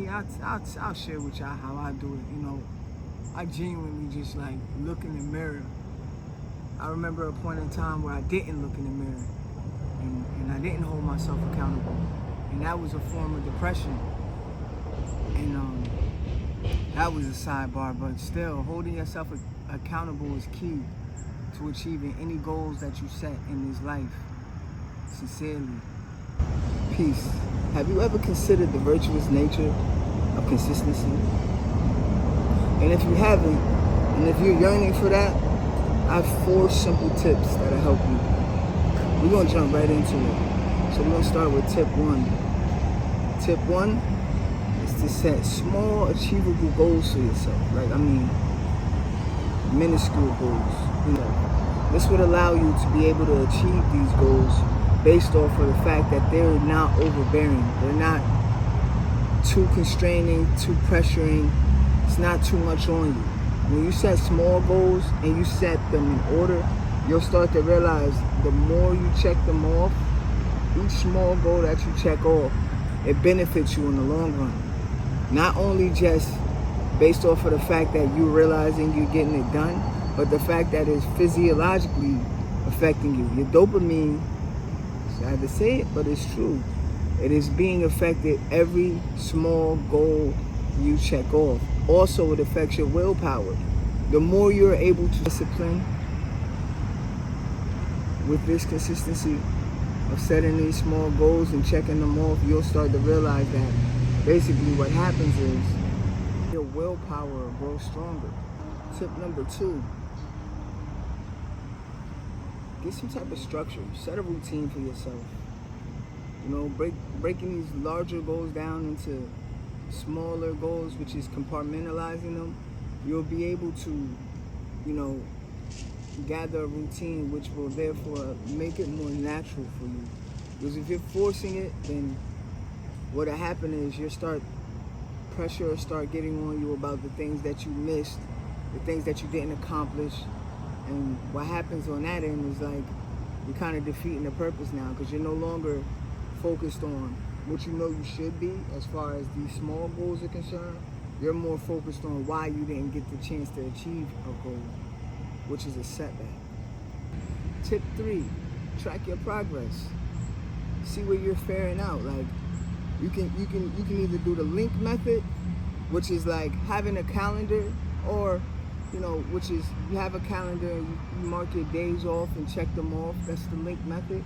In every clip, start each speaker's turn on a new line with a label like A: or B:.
A: I'll share with y'all how I do it. I genuinely just like look in the mirror. I remember a point in time where I didn't look in the mirror and I didn't hold myself accountable. And that was a form of depression. And that was a sidebar, but still, holding yourself accountable is key to achieving any goals that you set in this life. Sincerely. Peace. Have you ever considered the virtuous nature of consistency? And if you haven't, and if you're yearning for that, I have 4 simple tips that'll help you. We're gonna jump right into it. So we're gonna start with tip 1. Tip 1 is to set small, achievable goals for yourself. Minuscule goals. This would allow you to be able to achieve these goals based off of the fact that they're not overbearing. They're not too constraining, too pressuring. It's not too much on you. When you set small goals and you set them in order, you'll start to realize the more you check them off, each small goal that you check off, it benefits you in the long run. Not only just based off of the fact that you're realizing you're getting it done, but the fact that it's physiologically affecting you. Your dopamine, sad to say it, but it's true. It is being affected every small goal you check off. Also, it affects your willpower. The more you're able to discipline with this consistency of setting these small goals and checking them off, you'll start to realize that basically what happens is your willpower grows stronger. Tip number 2, get some type of structure. Set a routine for yourself. Breaking these larger goals down into smaller goals, which is compartmentalizing them, you'll be able to, gather a routine which will therefore make it more natural for you. Because if you're forcing it, then what'll happen is pressure will start getting on you about the things that you missed, the things that you didn't accomplish. And what happens on that end is like you're kind of defeating the purpose now, because you're no longer focused on what you know you should be as far as these small goals are concerned. You're more focused on why you didn't get the chance to achieve a goal, which is a setback. Tip 3, track your progress. See where you're faring out. Like you can either do the link method, which is like having a calendar, or which is you have a calendar and you mark your days off and check them off. That's the link method.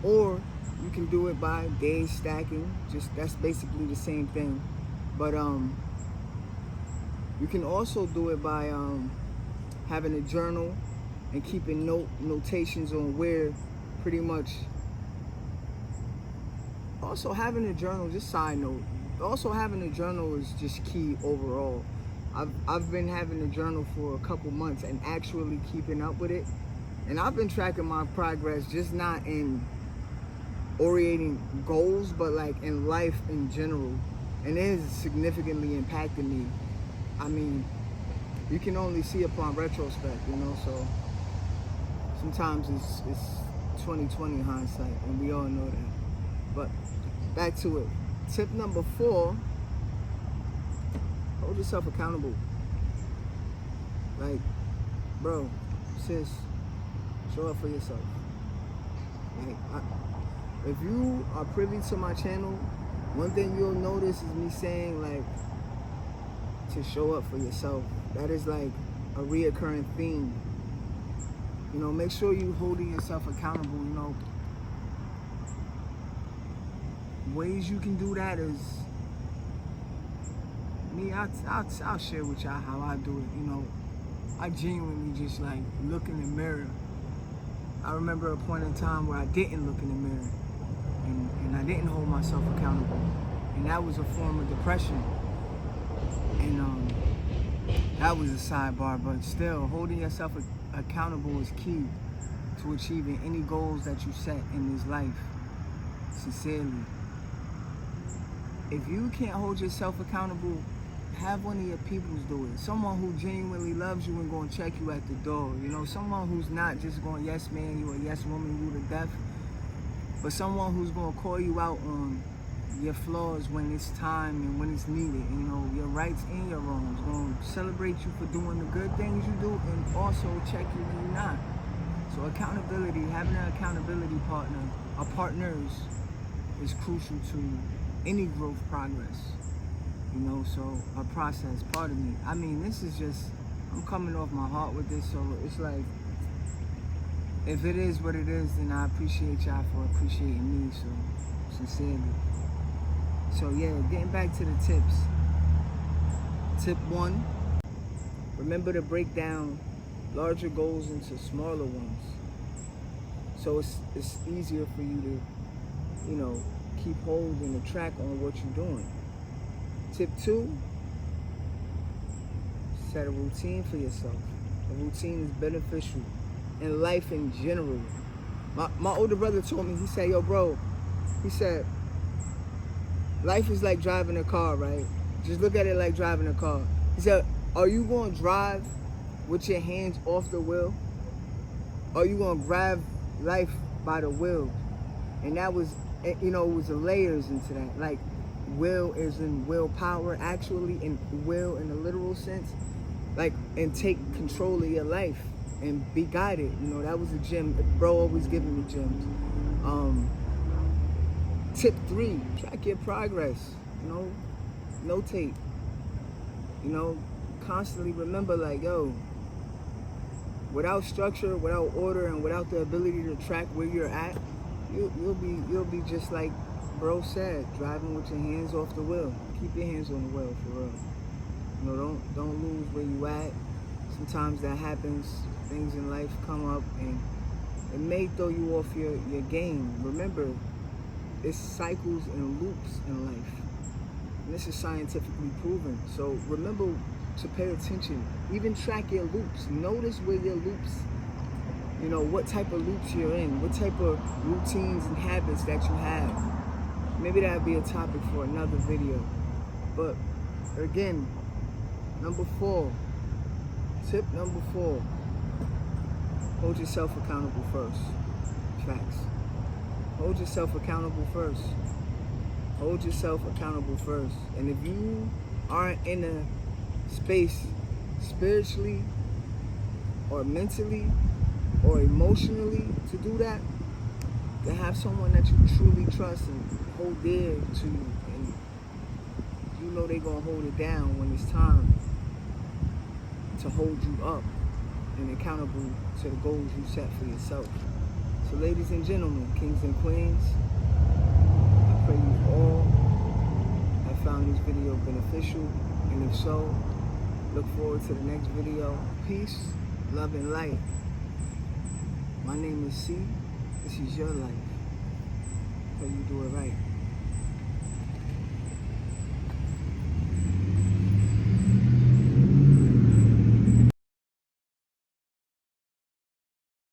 A: Or you can do it by days stacking. That's basically the same thing. But you can also do it by having a journal and keeping notations on where pretty much. Also having a journal, just side note, also having a journal is just key overall. I've been having a journal for a couple months and actually keeping up with it. And I've been tracking my progress, just not in orienting goals, but like in life in general. And it has significantly impacted me. I mean, you can only see upon retrospect, so sometimes it's 20/20 hindsight, and we all know that. But back to it. Tip number 4, hold yourself accountable. Like, bro, sis, show up for yourself. Like, if you are privy to my channel, one thing you'll notice is me saying like to show up for yourself. That is like a reoccurring theme. Make sure you holding yourself accountable. Ways you can do that is me. I'll share with y'all how I do it. I genuinely just like look in the mirror. I remember a point in time where I didn't look in the mirror and I didn't hold myself accountable, and that was a form of depression. And that was a sidebar, but still, holding yourself accountable is key to achieving any goals that you set in this life. Sincerely. If you can't hold yourself accountable, have one of your peoples do it. Someone who genuinely loves you and going to check you at the door. Someone who's not just going yes man you or yes woman you to death, but someone who's going to call you out on your flaws when it's time and when it's needed. You know, your rights and your wrongs. Gonna celebrate you for doing the good things you do and also check you when you're not. So accountability, having an accountability partner, or partners, is crucial to any growth progress. You know, so a process, part of me. I mean, this is just, I'm coming off my heart with this, so it's like, if it is what it is, then I appreciate y'all for appreciating me, so sincerely. So yeah, getting back to the tips. Tip 1, remember to break down larger goals into smaller ones. So it's easier for you to, you know, keep hold and a track on what you're doing. Tip 2, set a routine for yourself. A routine is beneficial in life in general. My older brother told me, he said, yo bro, he said, life is like driving a car, right? Just look at it like driving a car. He said, are you going to drive with your hands off the wheel? Or are you going to grab life by the wheel? And that was, you know, it was the layers into that. Like, will is in willpower, actually, and will in the literal sense. Like, and take control of your life and be guided. You know, that was a gem. Bro always giving me gems. Tip 3, track your progress. You know, notate. You know, constantly remember, like, yo, without structure, without order, and without the ability to track where you're at, you'll be just like bro said, driving with your hands off the wheel. Keep your hands on the wheel, for real. You know, don't lose where you at. Sometimes that happens. Things in life come up and it may throw you off your game. Remember, it's cycles and loops in life. And this is scientifically proven. So remember to pay attention. Even track your loops. Notice where your loops, you know, what type of loops you're in, what type of routines and habits that you have. Maybe that'd be a topic for another video. But again, number 4, tip number 4, hold yourself accountable first. Facts. Hold yourself accountable first. Hold yourself accountable first. And if you aren't in a space spiritually or mentally or emotionally to do that, to have someone that you truly trust and hold dear to you, and you know they're going to hold it down when it's time to hold you up and accountable to the goals you set for yourself. So ladies and gentlemen, kings and queens, I pray you all have found this video beneficial, and if so, look forward to the next video. Peace, love, and light. My name is C. This is your life. Pray you do it right.